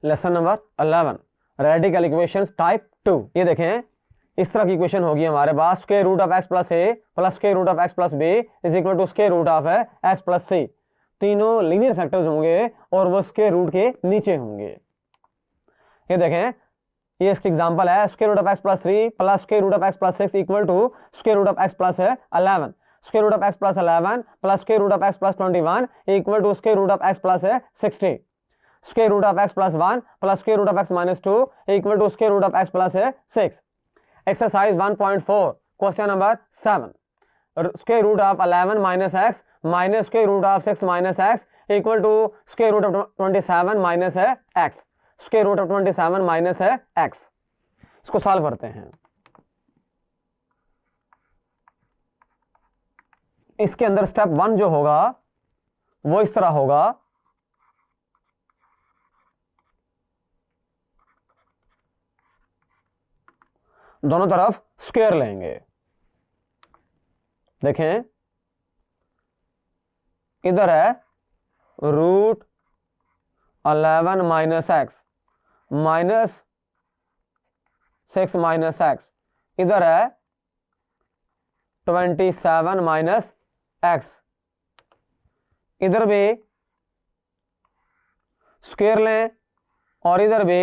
Lesson number 11 radical equations type 2। ये देखें, इस तरह की इक्वेशन होगी हमारे पास, square root of x plus a plus square root of x plus b is equal to square root of x plus c. तीनों linear factors होंगे और वो स्क्वायर रूट के नीचे होंगे। ये देखें, ये इसकी एग्जांपल है, square root of x plus 3 plus square root of x plus 6 equal to square root of x plus 11। Square root of x plus 11 plus square root of x plus 21 equal to square root of x plus 60। Square root of x plus 1 plus square root of x minus 2 equal to square root of x plus 6। Exercise 1.4 question number 7, square root of 11 minus x minus square root of 6 minus x equal to square root of 27 minus x. Square root of 27 minus x, इसको solve करते हैं। इसके अंदर step 1 जो होगा वो इस तरह होगा, दोनों तरफ स्क्वायर लेंगे। देखें, इधर है root 11 minus x minus 6 minus x, इधर है 27 माइनस एक्स, इधर भी स्क्वायर लें और इधर भी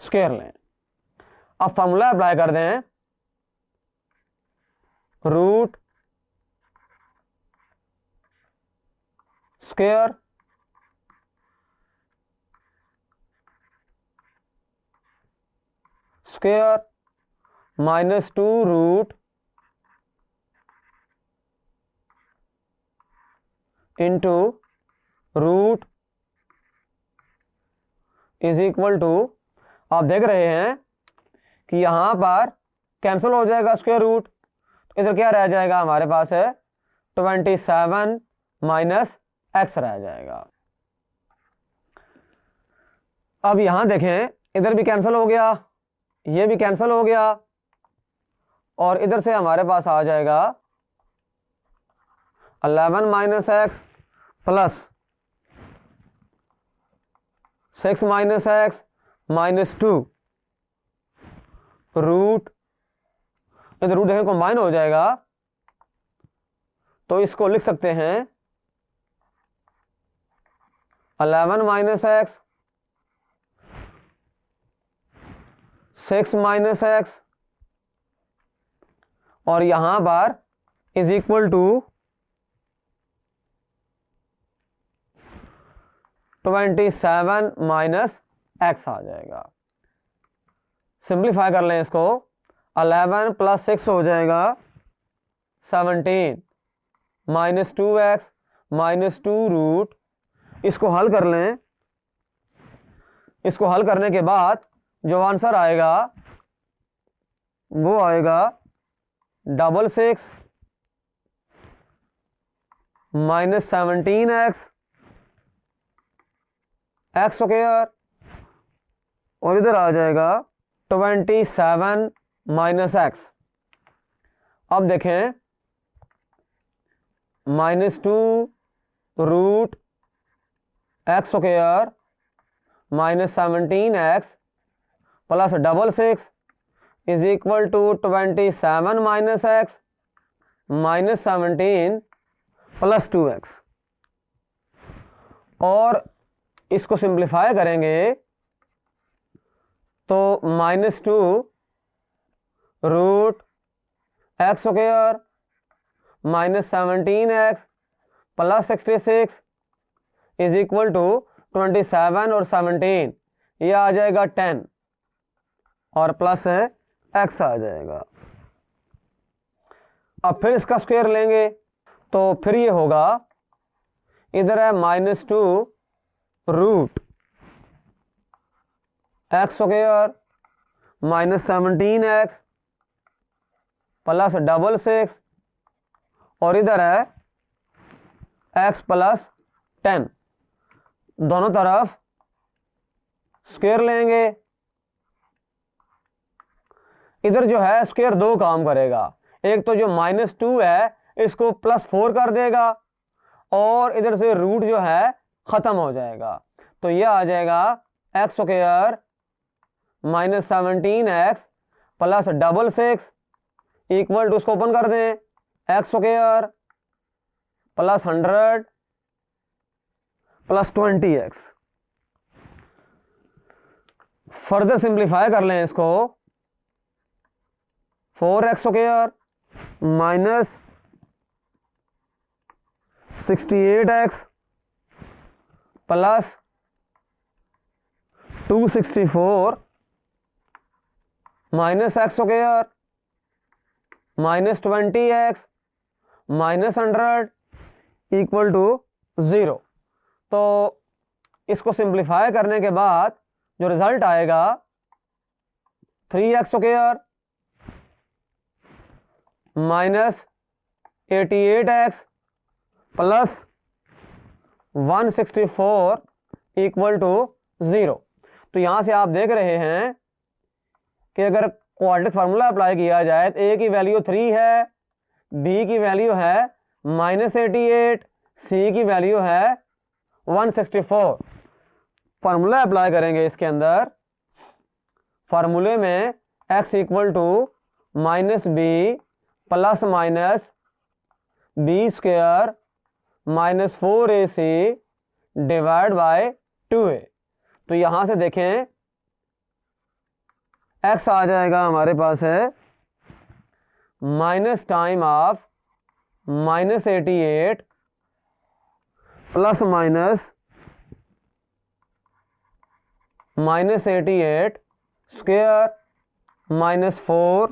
स्क्वायर लें। अब फॉर्मूला अप्लाई कर दें, root square square minus 2 root into root is equal to, आप देख रहे हैं कि यहां पर कैंसिल हो जाएगा स्क्वायर रूट, तो इधर क्या रह जाएगा हमारे पास है 27 माइनस एक्स रह जाएगा। अब यहां देखें, इधर भी कैंसिल हो गया, ये भी कैंसिल हो गया और इधर से हमारे पास आ जाएगा 11 minus x plus 6 minus x minus 2 root, इधर रूट देखें कंबाइन हो जाएगा, तो इसको लिख सकते हैं 11 माइनस एक्स 6 माइनस एक्स और यहां पर is equal to 27 minus x आ जाएगा। सिंप्लीफाई कर लें इसको, 11 प्लस 6 हो जाएगा 17 माइनस 2x माइनस 2 रूट, इसको हल कर लें। इसको हल करने के बाद जो आंसर आएगा वो आएगा 6 माइनस 17x एक्स स्क्वायर और इधर आ जाएगा 27 माइनस एक्स। अब देखें, minus 2 root x square minus 17x plus 6 is equal to 27 minus x minus 17 plus 2x, और इसको सिंप्लीफाई करेंगे तो minus 2 root x square minus 17x plus 66 is equal to 27 और 17, ये आ जाएगा 10 और प्लस है x आ जाएगा। अब फिर इसका स्क्वायर लेंगे तो फिर ये होगा, इधर है minus 2 root x square minus 17x plus 6 और इधर है x प्लस 10, दोनों तरफ स्क्वायर लेंगे। इधर जो है स्क्वायर 2 काम करेगा, एक तो जो माइनस 2 है इसको प्लस 4 कर देगा और इधर से रूट जो है खत्म हो जाएगा, तो ये आ जाएगा x square minus 17x plus 66 equal to, उसको ओपन कर दें, x square plus 100 plus 20x। Further simplify कर लें इसको, 4x square minus 68x plus 264 minus x square minus 20x minus 100 equal to 0। तो इसको सिंप्लीफाई करने के बाद जो रिजल्ट आएगा 3x square minus 88x plus 164 equal to 0। तो यहां से आप देख रहे हैं कि अगर क्वाड्रेटिक फार्मूला अप्लाई किया जाए तो ए की वैल्यू 3 है, बी की वैल्यू है माइनस 88, सी की वैल्यू है 164। फार्मूला अप्लाई करेंगे इसके अंदर, फार्मूले में x equal to minus b plus minus b square minus 4ac divide by 2a। तो यहां से देखें x आ जाएगा हमारे पास है minus time of minus 88 plus minus minus 88 square minus 4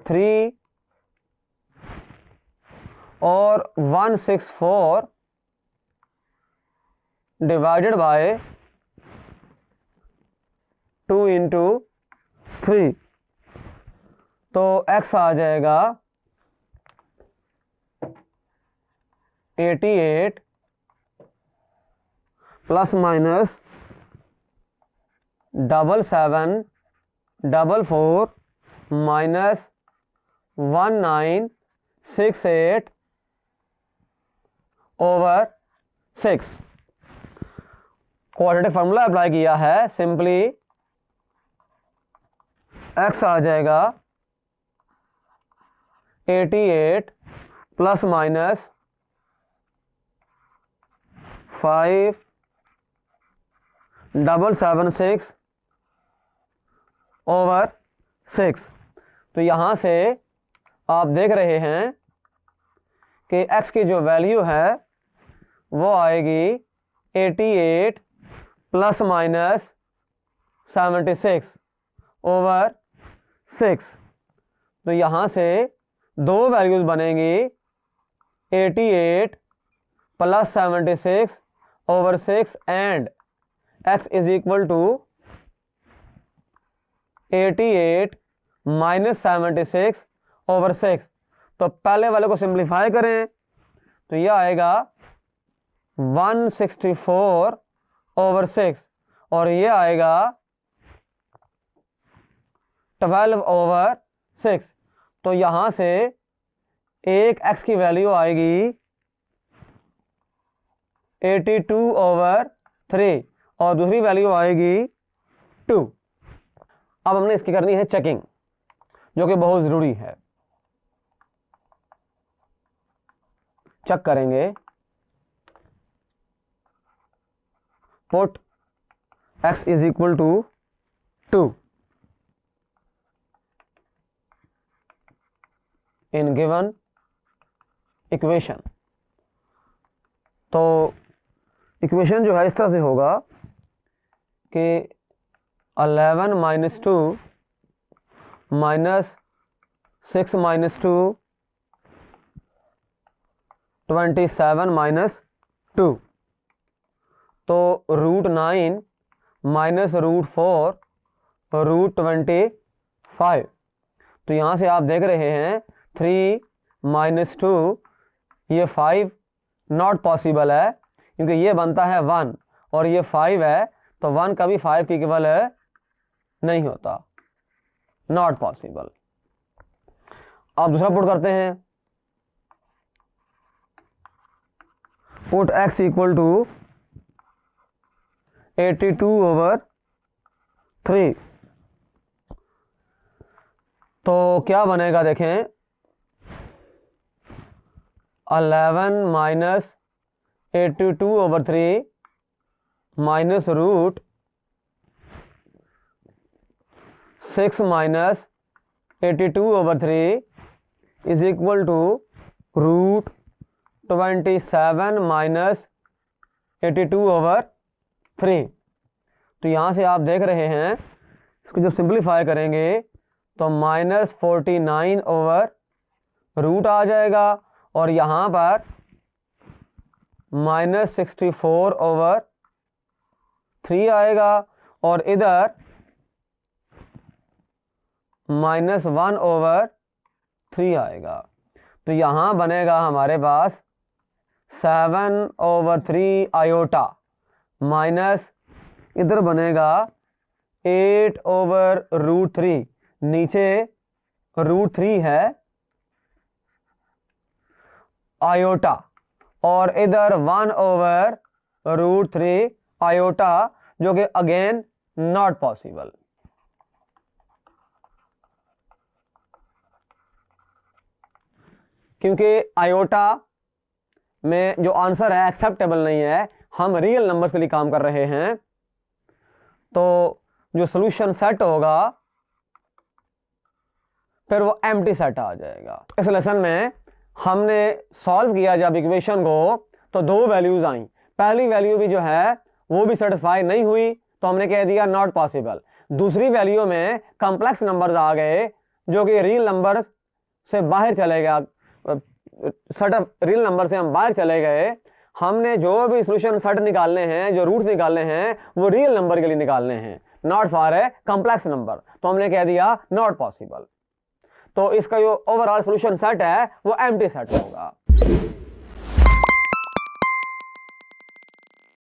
3 और 164 डिवाइडेड बाय 2 इंटू 3। तो x आ जाएगा 88 plus minus 7744 minus 1968 over 6। Quadratic formula apply किया है, सिंपली x आ जाएगा 88 प्लस माइनस 5776 ओवर 6। तो यहां से आप देख रहे हैं कि x की जो वैल्यू है वो आएगी 88 प्लस माइनस 76 ओवर 6। तो यहां से दो वैल्यूज बनेंगी, 88 plus 76 over 6 and x is equal to 88 minus 76 over 6। तो पहले वाले को सिंप्लीफाई करें तो यह आएगा 164 ओवर 6 और ये आएगा 12 ओवर 6। तो यहां से एक x की वैल्यू आएगी 82 ओवर 3 और दूसरी वैल्यू आएगी 2। अब हमने इसकी करनी है चेकिंग, जो कि बहुत जरूरी है। चेक करेंगे, put x is equal to 2 in given equation. तो इक्वेशन जो है इस तरह से होगा कि 11 माइनस 2 माइनस 6 माइनस 2 27 माइनस 2। तो √9 माइनस √4 √25। तो यहाँ से आप देख रहे हैं 3 माइनस 2, ये 5 नॉट पॉसिबल है क्योंकि ये बनता है 1 और ये 5 है, तो 1 कभी 5 की इक्वल नहीं होता, नॉट पॉसिबल। आप दूसरा पुट करते हैं, पुट x इक्वल टू 82/3। तो क्या बनेगा देखें, 11 minus 82/3 minus root 6 minus 82/3 is equal to root 27 minus 82/3। तो यहाँ से आप देख रहे हैं, इसको जब सिंप्लीफाई करेंगे तो -49/रूट आ जाएगा, और यहाँ पर -64/3 आएगा, और इधर -1/3 आएगा। तो यहाँ बनेगा हमारे पास 7/3 आयोटा माइनस इधर बनेगा 8/√3, नीचे √3 है आयोटा, और इधर 1/√3 आयोटा, जो कि अगेन नॉट पॉसिबल। क्योंकि आयोटा में जो आंसर है एक्सेप्टेबल नहीं है, हम रियल नंबर के लिए काम कर रहे हैं, तो जो सॉल्यूशन सेट होगा फिर वो एम्प्टी सेट आ जाएगा। इस लेसन में हमने सॉल्व किया जब इक्वेशन को, तो दो वैल्यूज आई। पहली वैल्यू भी जो है वो भी सेटिस्फाई नहीं हुई, तो हमने कह दिया नॉट पॉसिबल। दूसरी वैल्यू में कॉम्प्लेक्स नंबर्स आ गए जो कि रियल नंबर से बाहर चले गया, सेट ऑफ रियल नंबर से हम बाहर चले गए। हमने जो भी सॉल्यूशन सेट निकालने हैं, जो रूट निकालने हैं, वो रियल नंबर के लिए निकालने हैं, not for a complex number. तो हमने कह दिया नॉट पॉसिबल। तो इसका जो ओवरऑल सॉल्यूशन सेट है वो एम्प्टी सेट होगा।